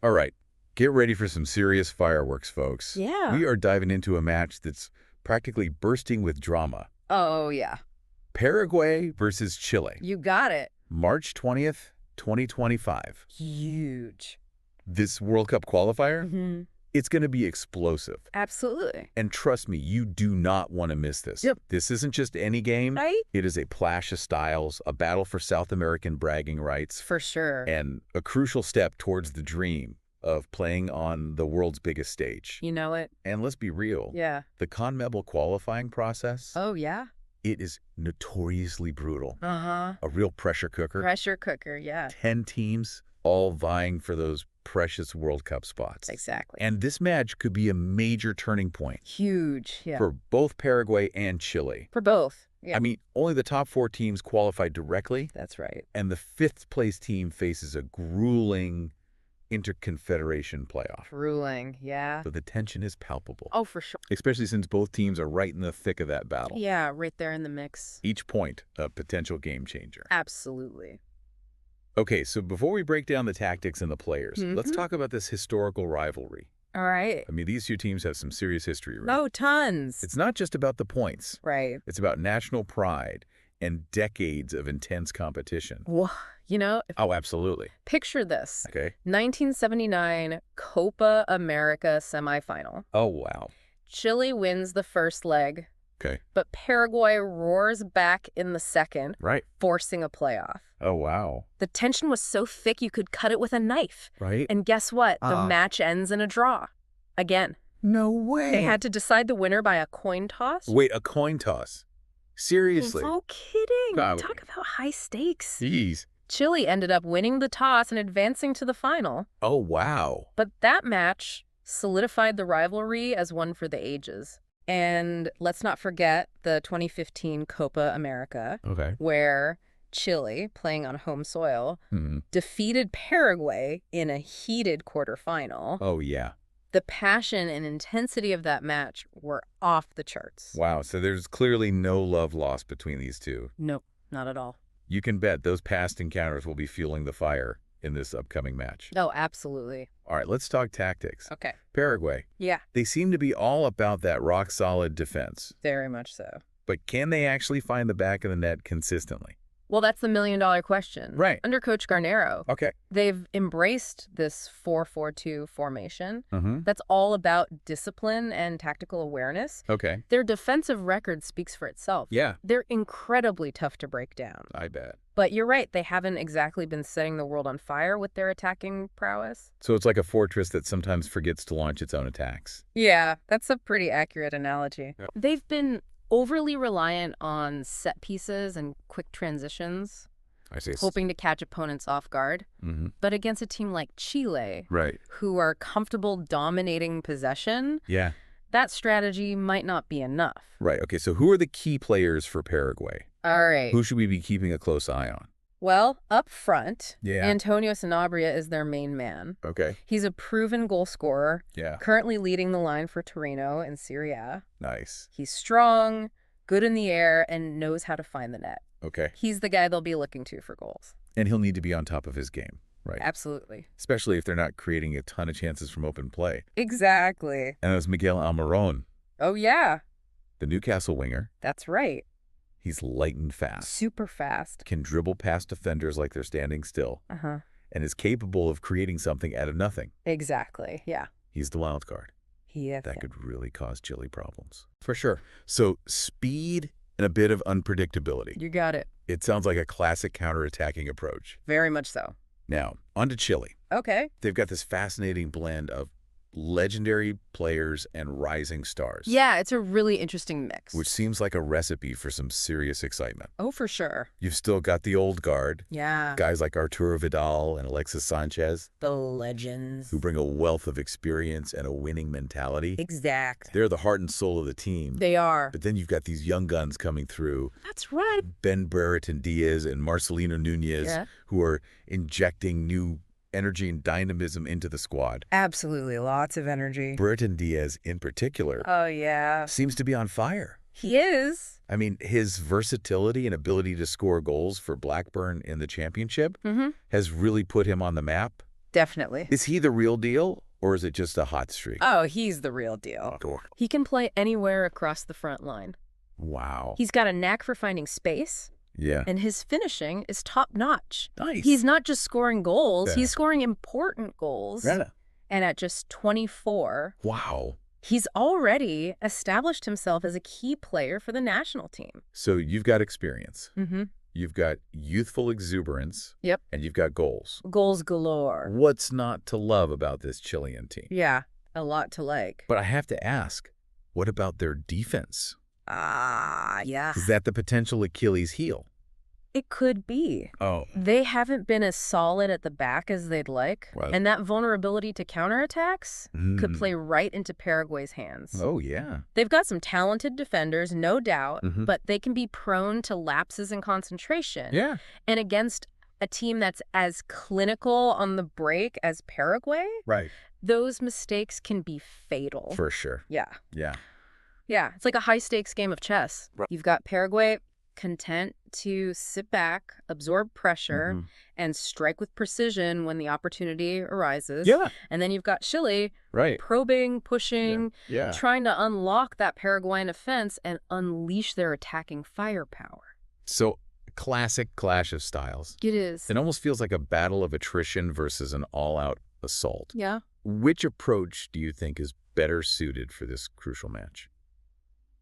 All right, get ready for some serious fireworks, folks. Yeah. We are diving into a match that's practically bursting with drama. Oh, yeah. Paraguay versus Chile. You got it. March 20th, 2025. Huge. This World Cup qualifier, Mm-hmm. it's going to be explosive. Absolutely. And trust me, you do not want to miss this. Yep. This isn't just any game. Right? It is a clash of styles, a battle for South American bragging rights, For sure. and a crucial step towards the dream of playing on the world's biggest stage. You know it? And let's be real. Yeah. The CONMEBOL qualifying process, Oh, yeah? it is notoriously brutal. Uh-huh. A real pressure cooker. Pressure cooker, yeah. 10 teams all vying for those precious World Cup spots. Exactly. And this match could be a major turning point Huge, yeah. for both Paraguay and Chile. For both. Yeah. I mean, only the top 4 teams qualified directly, That's right. and the 5th place team faces a grueling interconfederation playoff. Grueling, yeah. So the tension is palpable. Oh, for sure. Especially since both teams are right in the thick of that battle. Yeah, right there in the mix. Each point a potential game changer. Absolutely. Okay, so before we break down the tactics and the players, let's Mhm. talk about this historical rivalry. All right. I mean, these two teams have some serious history, right? Oh, tons. It's not just about the points. Right. It's about national pride and decades of intense competition. Well, you know, Oh, absolutely. picture this. Okay. 1979 Copa America semifinal. Oh, wow. Chile wins the first leg, Okay. but Paraguay roars back in the second, Right. forcing a playoff. Oh, wow. The tension was so thick you could cut it with a knife. Right? And guess what? The match ends in a draw. Again. No way. They had to decide the winner by a coin toss. Wait, a coin toss? Seriously? No kidding. God. Talk about high stakes. Jeez. Chile ended up winning the toss and advancing to the final. Oh, wow. But that match solidified the rivalry as one for the ages. And let's not forget the 2015 Copa America, Okay. where Chile, playing on home soil, defeated Paraguay in a heated quarterfinal. Oh, yeah. The passion and intensity of that match were off the charts. Wow. So there's clearly no love lost between these two. Nope, not at all. You can bet those past encounters will be fueling the fire in this upcoming match. Oh, absolutely. All right, let's talk tactics. Okay. Paraguay. Yeah, They seem to be all about that rock-solid defense. very much so. But can they actually find the back of the net consistently? Well, that's the million-dollar question. Right. Under Coach Garnero, Okay. they've embraced this 4-4-2 formation. Mm-hmm. That's all about discipline and tactical awareness. Okay. Their defensive record speaks for itself. Yeah, They're incredibly tough to break down. I bet. But you're right, they haven't exactly been setting the world on fire with their attacking prowess. So it's like a fortress that sometimes forgets to launch its own attacks. Yeah, that's a pretty accurate analogy. Yep. They've been overly reliant on set pieces and quick transitions, I see. hoping to catch opponents off guard. Mm-hmm. But against a team like Chile, Right. who are comfortable dominating possession, Yeah. that strategy might not be enough. Right. Okay, so who are the key players for Paraguay? All right. Who should we be keeping a close eye on? Well, up front, Yeah. Antonio Sanabria is their main man. Okay. He's a proven goal scorer, Yeah. currently leading the line for Torino in Serie A. Nice. He's strong, good in the air, and knows how to find the net. Okay. He's the guy they'll be looking to for goals. And he'll need to be on top of his game. Right. Absolutely. Especially if they're not creating a ton of chances from open play. Exactly. And there's Miguel Almiron, Oh, yeah. the Newcastle winger. That's right. He's light and fast. Super fast. Can dribble past defenders like they're standing still. Uh-huh. And is capable of creating something out of nothing. Exactly. Yeah. He's the wild card. He That could really cause Chile problems. For sure. So speed and a bit of unpredictability. You got it. It sounds like a classic counterattacking approach. Very much so. Now, on to Chile. Okay. They've got this fascinating blend of legendary players and rising stars. Yeah, it's a really interesting mix. Which seems like a recipe for some serious excitement. Oh, for sure. You've still got the old guard, Yeah. guys like Arturo Vidal and Alexis Sanchez, The legends. who bring a wealth of experience and a winning mentality. Exact. They're the heart and soul of the team. They are. But then you've got these young guns coming through, That's right. Ben Brereton Diaz and Marcelino Nunez, Yeah. who are injecting new energy and dynamism into the squad. Absolutely. Lots of energy. Brereton Diaz, in particular, Oh, yeah. seems to be on fire. He is. I mean, his versatility and ability to score goals for Blackburn in the championship Mm-hmm. has really put him on the map Definitely. Is he the real deal, or is it just a hot streak? Oh, he's the real deal. He can play anywhere across the front line. Wow. He's got a knack for finding space, Yeah. and his finishing is top-notch. Nice. He's not just scoring goals, Yeah. he's scoring important goals. Yeah. And at just 24, Wow. he's already established himself as a key player for the national team. So you've got experience. Mm-hmm. You've got youthful exuberance. Yep. And you've got goals. Goals galore. What's not to love about this Chilean team? Yeah, a lot to like. But I have to ask, what about their defense? Yeah. Is that the potential Achilles heel? It could be. Oh. They haven't been as solid at the back as they'd like, Well- and that vulnerability to counterattacks could Mm. play right into Paraguay's hands. Oh, yeah. They've got some talented defenders, no doubt, Mhm. but they can be prone to lapses in concentration. Yeah. And against a team that's as clinical on the break as Paraguay, Right. those mistakes can be fatal. For sure. Yeah. Yeah. Yeah, it's like a high-stakes game of chess. Right. You've got Paraguay content to sit back, absorb pressure, Mhm. and strike with precision when the opportunity arises. Yeah. And then you've got Chile Right. probing, pushing, Yeah. trying to unlock that Paraguayan offense and unleash their attacking firepower. So, classic clash of styles. It is. It almost feels like a battle of attrition versus an all-out assault. Yeah. Which approach do you think is better suited for this crucial match?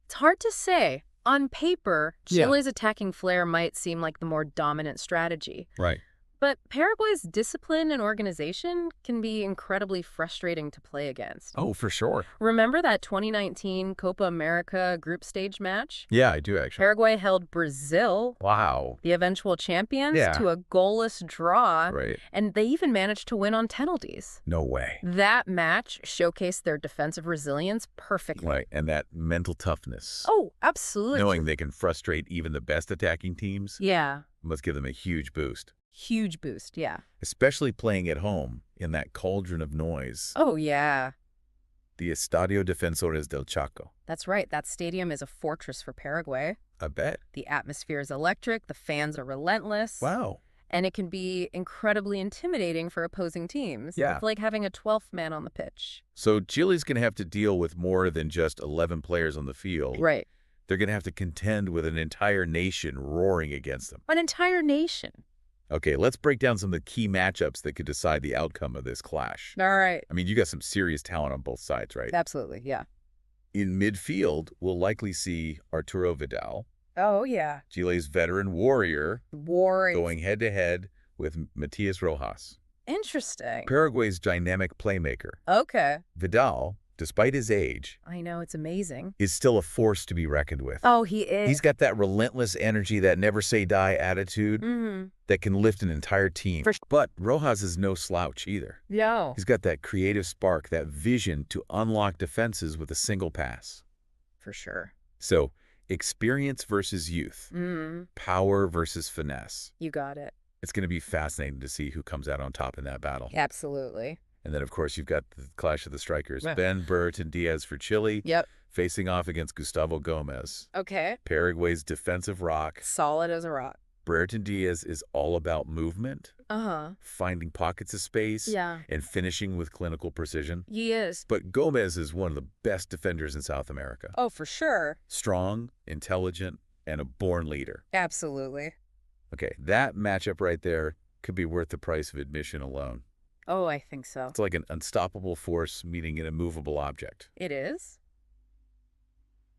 It's hard to say. On paper, Yeah. Chile's attacking flair might seem like the more dominant strategy. Right. But Paraguay's discipline and organization can be incredibly frustrating to play against. Oh, for sure. Remember that 2019 Copa America group stage match? Yeah, I do actually. Paraguay held Brazil, Wow. the eventual champions, Yeah. to a goalless draw, Right. and they even managed to win on penalties. No way. That match showcased their defensive resilience perfectly. Right. And that mental toughness. Oh, absolutely. Knowing they can frustrate even the best attacking teams Yeah, must give them a huge boost. huge boost, yeah. Especially playing at home in that cauldron of noise. Oh, yeah. The Estadio Defensores del Chaco. That's right. That stadium is a fortress for Paraguay. I bet. The atmosphere is electric, the fans are relentless. Wow. And it can be incredibly intimidating for opposing teams. Yeah. It's like having a 12th man on the pitch. So Chile's going to have to deal with more than just 11 players on the field. Right. They're going to have to contend with an entire nation roaring against them. An entire nation. Okay, let's break down some of the key matchups that could decide the outcome of this clash. All right. I mean, you got some serious talent on both sides, right? Absolutely, yeah. In midfield, we'll likely see Arturo Vidal, Oh, yeah. Chile's veteran warrior, War. going head-to-head with Matias Rojas. Interesting. Paraguay's dynamic playmaker. Okay. Vidal, despite his age, I know, it's amazing. is still a force to be reckoned with. Oh, he is. He's got that relentless energy, that never-say-die attitude Mm-hmm. that can lift an entire team. For sure. But Rojas is no slouch either. Yo. He's got that creative spark, that vision to unlock defenses with a single pass. For sure. So, experience versus youth, power versus finesse. You got it. It's going to be fascinating to see who comes out on top in that battle. Absolutely. And then, of course, you've got the clash of the strikers. Yeah. Ben Burton Diaz for Chile, Yep. facing off against Gustavo Gomez, Okay. Paraguay's defensive rock. Solid as a rock. Burton Diaz is all about movement, Uh-huh. finding pockets of space, Yeah. and finishing with clinical precision. He is. But Gomez is one of the best defenders in South America. Oh, for sure. Strong, intelligent, and a born leader. Absolutely. Okay, that matchup right there could be worth the price of admission alone. Oh, I think so. It's like an unstoppable force meeting an immovable object. It is?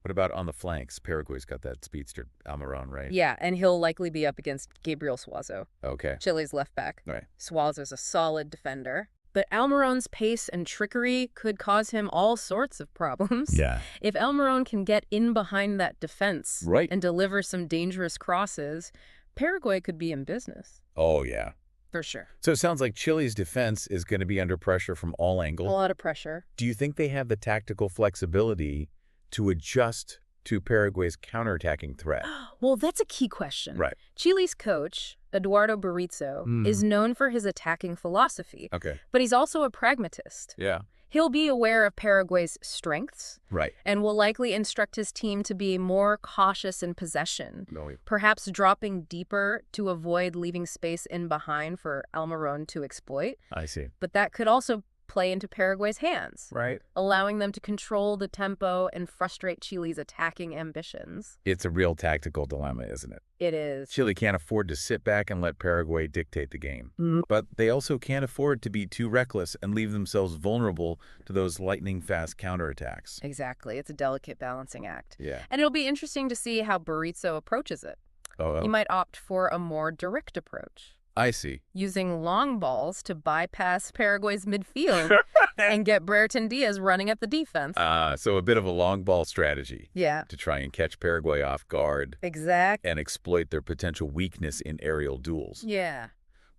What about on the flanks? Paraguay's got that speedster, Almiron, right? Yeah, and he'll likely be up against Gabriel Suazo, Okay. Chile's left back. Right. Suazo's a solid defender. But Almiron's pace and trickery could cause him all sorts of problems. Yeah. If Almiron can get in behind that defense Right. and deliver some dangerous crosses, Paraguay could be in business. Oh, yeah. For sure. So it sounds like Chile's defense is going to be under pressure from all A angles. lot of pressure. Do you think they have the tactical flexibility to adjust to Paraguay's counterattacking threat? Well, that's a key question. Right. Chile's coach, Eduardo Burrizo, is known for his attacking philosophy, Okay. but he's also a pragmatist. Yeah. He'll be aware of Paraguay's strengths Right. and will likely instruct his team to be more cautious in possession, No, perhaps dropping deeper to avoid leaving space in behind for Almiron to exploit. I see. But that could also play into Paraguay's hands, Right. allowing them to control the tempo and frustrate Chile's attacking ambitions. It's a real tactical dilemma, isn't it? It is. Chile can't afford to sit back and let Paraguay dictate the game. Mm. But they also can't afford to be too reckless and leave themselves vulnerable to those lightning-fast counterattacks. Exactly. It's a delicate balancing act. Yeah. And it'll be interesting to see how Berizzo approaches it. He Oh, might opt for a more direct approach, I see. using long balls to bypass Paraguay's midfield and get Brereton Diaz running at the defense. So a bit of a long ball strategy Yeah, to try and catch Paraguay off guard exact. and exploit their potential weakness in aerial duels. Yeah.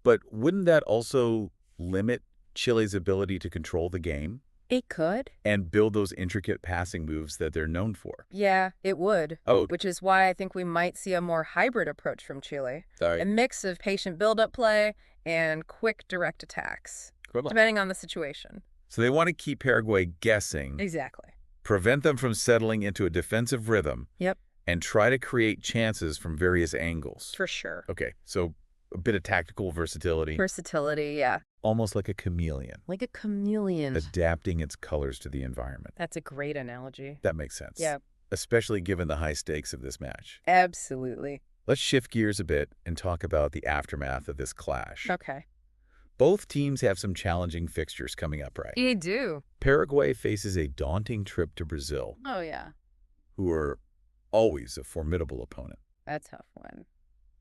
But wouldn't that also limit Chile's ability to control the game It could. and build those intricate passing moves that they're known for? Yeah, it would. Oh, Which is why I think we might see a more hybrid approach from Chile. sorry. A mix of patient build-up play and quick direct attacks, depending on the situation. So they want to keep Paraguay guessing, Exactly. prevent them from settling into a defensive rhythm, Yep, and try to create chances from various angles. for sure. Okay, so a bit of tactical versatility, Versatility, yeah. almost like a chameleon, Like a chameleon. adapting its colors to the environment. That's a great analogy. That makes sense. Yeah, Especially given the high stakes of this match. absolutely. Let's shift gears a bit and talk about the aftermath of this clash. Okay. Both teams have some challenging fixtures coming up, right? You do. Paraguay faces a daunting trip to Brazil, Oh, yeah. who are always a formidable opponent, A tough one.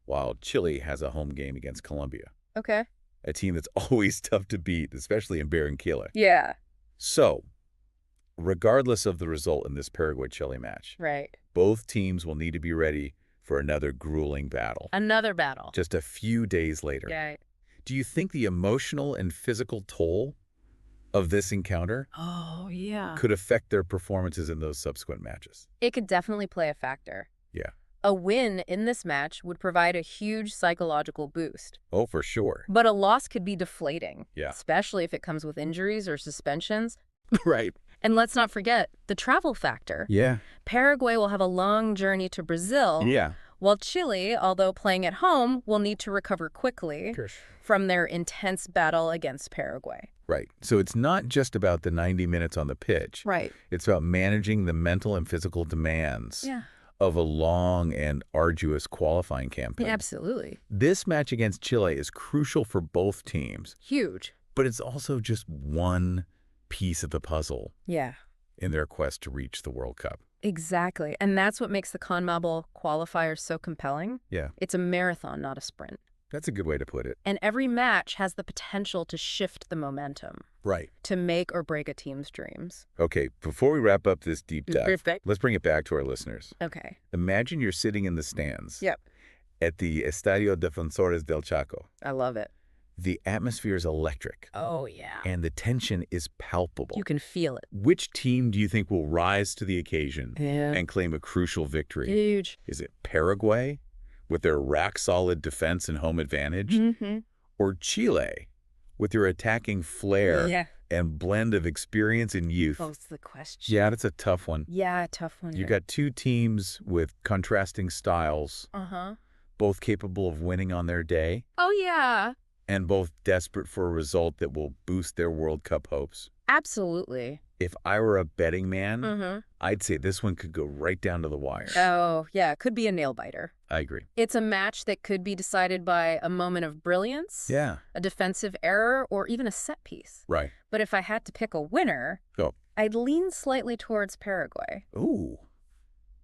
while Chile has a home game against Colombia, Okay. a team that's always tough to beat, especially in Barranquilla. Yeah, So, regardless of the result in this Paraguay-Chile match, right. both teams will need to be ready for another grueling battle. Another battle. Just a few days later. Yeah. Do you think the emotional and physical toll of this encounter Oh, yeah. could affect their performances in those subsequent matches? It could definitely play a factor. Yeah. A win in this match would provide a huge psychological boost. Oh, for sure. But a loss could be deflating, Yeah. especially if it comes with injuries or suspensions. Right. And let's not forget the travel factor. Yeah. Paraguay will have a long journey to Brazil, Yeah. while Chile, although playing at home, will need to recover quickly from their intense battle against Paraguay. Right. So it's not just about the 90 minutes on the pitch. Right. It's about managing the mental and physical demands Yeah. of a long and arduous qualifying campaign. Absolutely. This match against Chile is crucial for both teams, Huge. but it's also just one piece of the puzzle Yeah. in their quest to reach the World Cup. Exactly. And that's what makes the CONMEBOL qualifier so compelling. Yeah, It's a marathon, not a sprint. that's a good way to put it. And every match has the potential to shift the momentum, Right. to make or break a team's dreams. Okay, before we wrap up this deep dive, Perfect. let's bring it back to our listeners. Okay. Imagine you're sitting in the stands Yep. at the Estadio Defensores del Chaco. I love it. The atmosphere is electric, Oh, yeah. and the tension is palpable. You can feel it. Which team do you think will rise to the occasion Yeah. and claim a crucial victory? Huge. Is it Paraguay, with their rack-solid defense and home advantage? Mm-hmm. Or Chile, with their attacking flair Yeah. and blend of experience and youth? That's the question. Yeah, that's a tough one. Yeah, tough one. You got two teams with contrasting styles, Uh-huh. both capable of winning on their day, Oh, yeah. and both desperate for a result that will boost their World Cup hopes. Absolutely. If I were a betting man, Mm-hmm. I'd say this one could go right down to the wire. Oh, yeah. It could be a nail-biter. I agree. It's a match that could be decided by a moment of brilliance, Yeah, a defensive error, or even a set piece. right. But if I had to pick a winner, Oh. I'd lean slightly towards Paraguay. Ooh.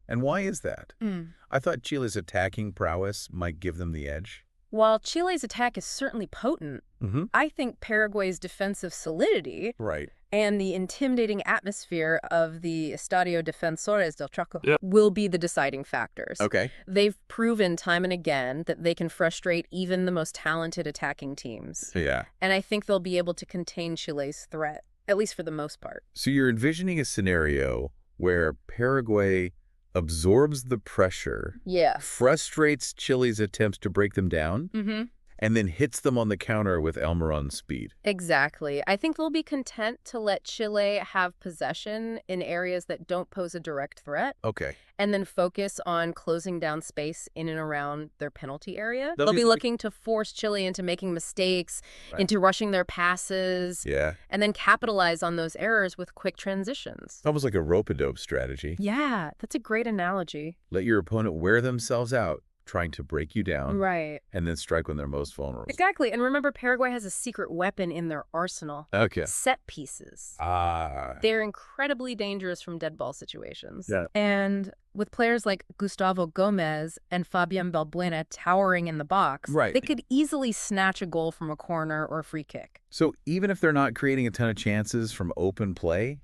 And why is that? Mm. I thought Chile's attacking prowess might give them the edge. While Chile's attack is certainly potent, Mm-hmm. I think Paraguay's defensive solidity Right. and the intimidating atmosphere of the Estadio Defensores del Chaco will be the deciding factors. Okay. They've proven time and again that they can frustrate even the most talented attacking teams. Yeah. And I think they'll be able to contain Chile's threat, at least for the most part. So you're envisioning a scenario where Paraguay absorbs the pressure, Yeah. frustrates Chile's attempts to break them down, Mm-hmm. and then hits them on the counter with Almiron's speed. Exactly. I think they'll be content to let Chile have possession in areas that don't pose a direct threat, Okay. and then focus on closing down space in and around their penalty area. They'll They'll be be looking to force Chile into making mistakes, Right. into rushing their passes, Yeah. and then capitalize on those errors with quick transitions. Almost like a rope-a-dope strategy. Yeah, that's a great analogy. Let your opponent wear themselves out, trying to break you down, Right. and then strike when they're most vulnerable. Exactly. And remember, Paraguay has a secret weapon in their arsenal. Okay. Set pieces. Ah. They're incredibly dangerous from dead ball situations. Yeah. And with players like Gustavo Gomez and Fabian Balbuena towering in the box, Right. they could easily snatch a goal from a corner or a free kick. So even if they're not creating a ton of chances from open play,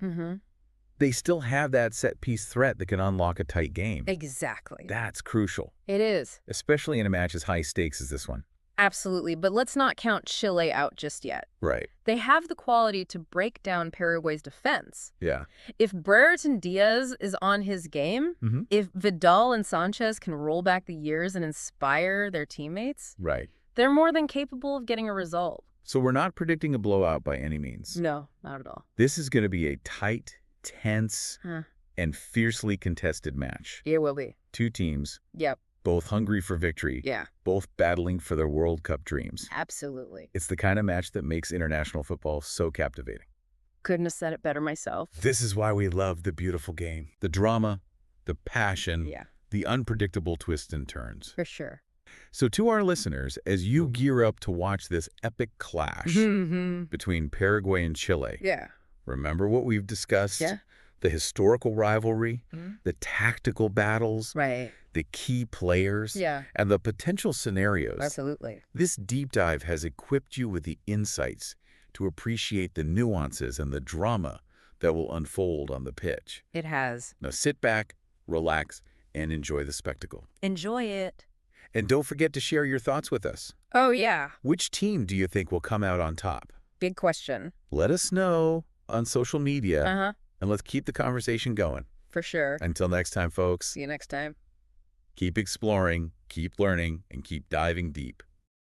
they still have that set-piece threat that can unlock a tight game. Exactly. That's crucial, It is. especially in a match as high stakes as this one. Absolutely. But let's not count Chile out just yet. Right. They have the quality to break down Paraguay's defense. Yeah. If Brereton Diaz is on his game, if Vidal and Sanchez can roll back the years and inspire their teammates, Right. they're more than capable of getting a result. So we're not predicting a blowout by any means. No, not at all. This is going to be a tight, tense, and fiercely contested match. It will be. Two teams, Yep. both hungry for victory, Yeah. both battling for their World Cup dreams. Absolutely. It's the kind of match that makes international football so captivating. Couldn't have said it better myself. This is why we love the beautiful game. The drama, the passion, Yeah, the unpredictable twists and turns. for sure. So to our listeners, as you gear up to watch this epic clash between Paraguay and Chile, Yeah. remember what we've discussed? Yeah. The historical rivalry, the tactical battles, Right. the key players, Yeah. and the potential scenarios. Absolutely. This deep dive has equipped you with the insights to appreciate the nuances and the drama that will unfold on the pitch. It has. Now sit back, relax, and enjoy the spectacle. Enjoy it. And don't forget to share your thoughts with us. Oh, yeah. Which team do you think will come out on top? Big question. Let us know on social media, Uh-huh. and let's keep the conversation going. For sure. Until next time, folks, See you next time. keep exploring, keep learning, and keep diving deep.